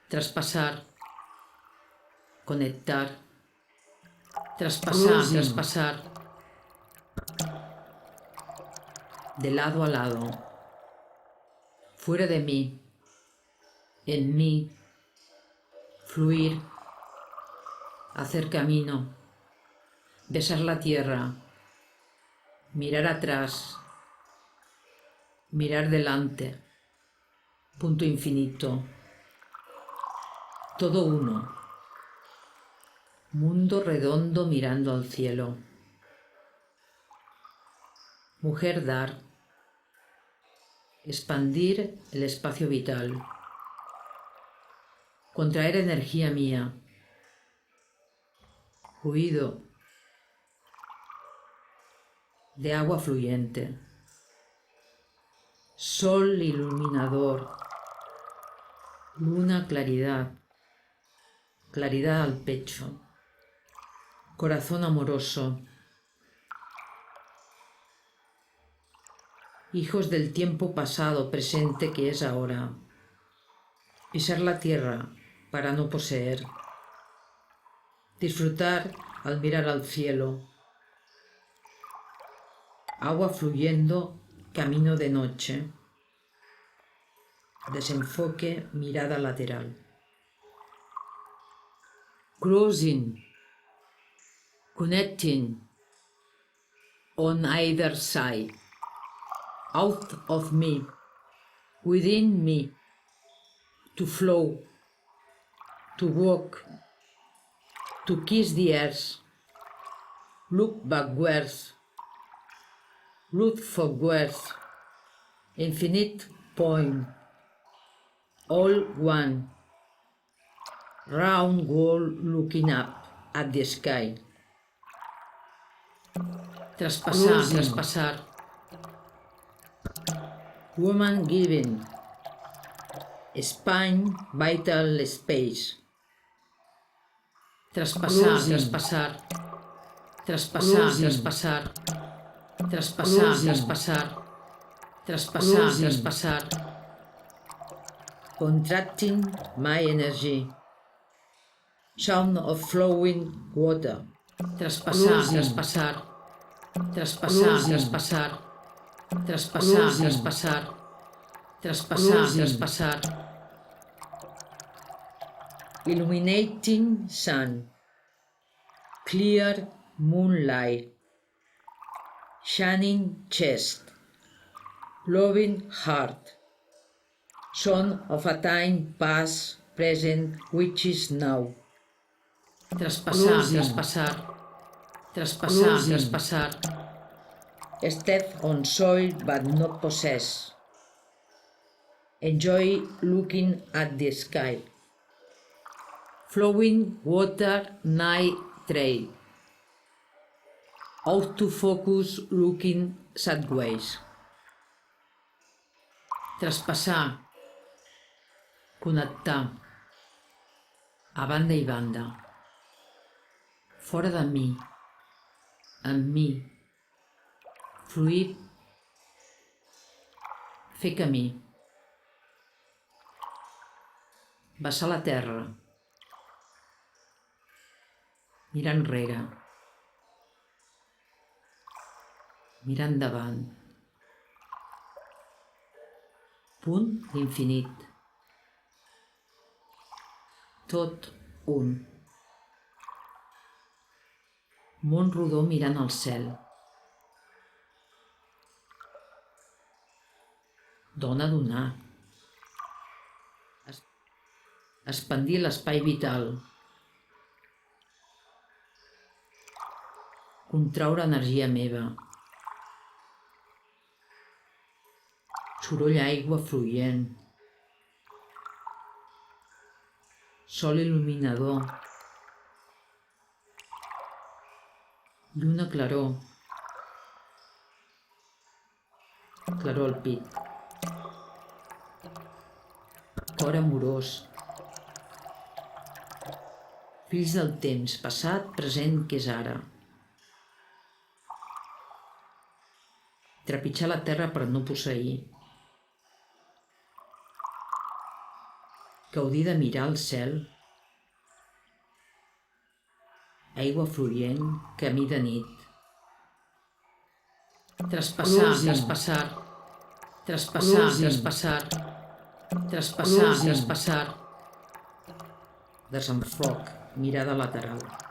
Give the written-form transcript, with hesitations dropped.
traspasar, conectar, traspasar, traspasar, de lado a lado, fuera de mí, en mí, fluir, hacer camino, besar la tierra, mirar atrás, mirar delante, punto infinito, todo uno, mundo redondo mirando al cielo. Mujer dar, expandir el espacio vital, contraer energía mía, fluido de agua fluyente, sol iluminador, luna claridad, claridad al pecho, corazón amoroso, hijos del tiempo pasado, presente que es ahora, pisar la tierra para no poseer, disfrutar al mirar al cielo, agua fluyendo, camino de noche, desenfoque, mirada lateral. Cruising, connecting on either side, out of me, within me, to flow, to walk, to kiss the earth, look backwards, look forwards, infinite point, all one, round world looking up at the sky. Traspasar, traspasar. Woman giving, spine, vital space. Traspasar, traspasar. Traspasar, traspasar. Traspasar, traspasar. Traspasar, traspasar. Contracting my energy. Sound of flowing water. Traspasar, traspasar. Traspasar, traspasar. Traspasar, traspasar. Traspasar, traspasar. Illuminating sun. Clear moonlight. Shining chest. Loving heart. Son of a time past, present, which is now. Traspasar, traspasar. Traspasar, traspasar. Step on soil but not possess. Enjoy looking at the sky. Flowing water night trail. Autofocus looking sideways. Traspasar. Connectar. A banda i banda. Fora de mi. En mi. Fluir. Fer camí. Vessar la terra. Mirar enrere. Mirar endavant. Punt d'infinit. Tot un. Món rodó mirant al cel. Dona donar. Expandir l'espai vital. Contraure energia meva. Soroll aigua fluent. Sol il·luminador. Lluna claror. Claror al pit. Cor amorós. Fills del temps, passat, present, que és ara. Trepitjar la terra per no posseir. Gaudir de mirar el cel. Aigua fluent, camí de nit. Traspassar, traspassar. Traspassar, traspassar. Traspassar, traspassar. Desenfoc, mirada lateral.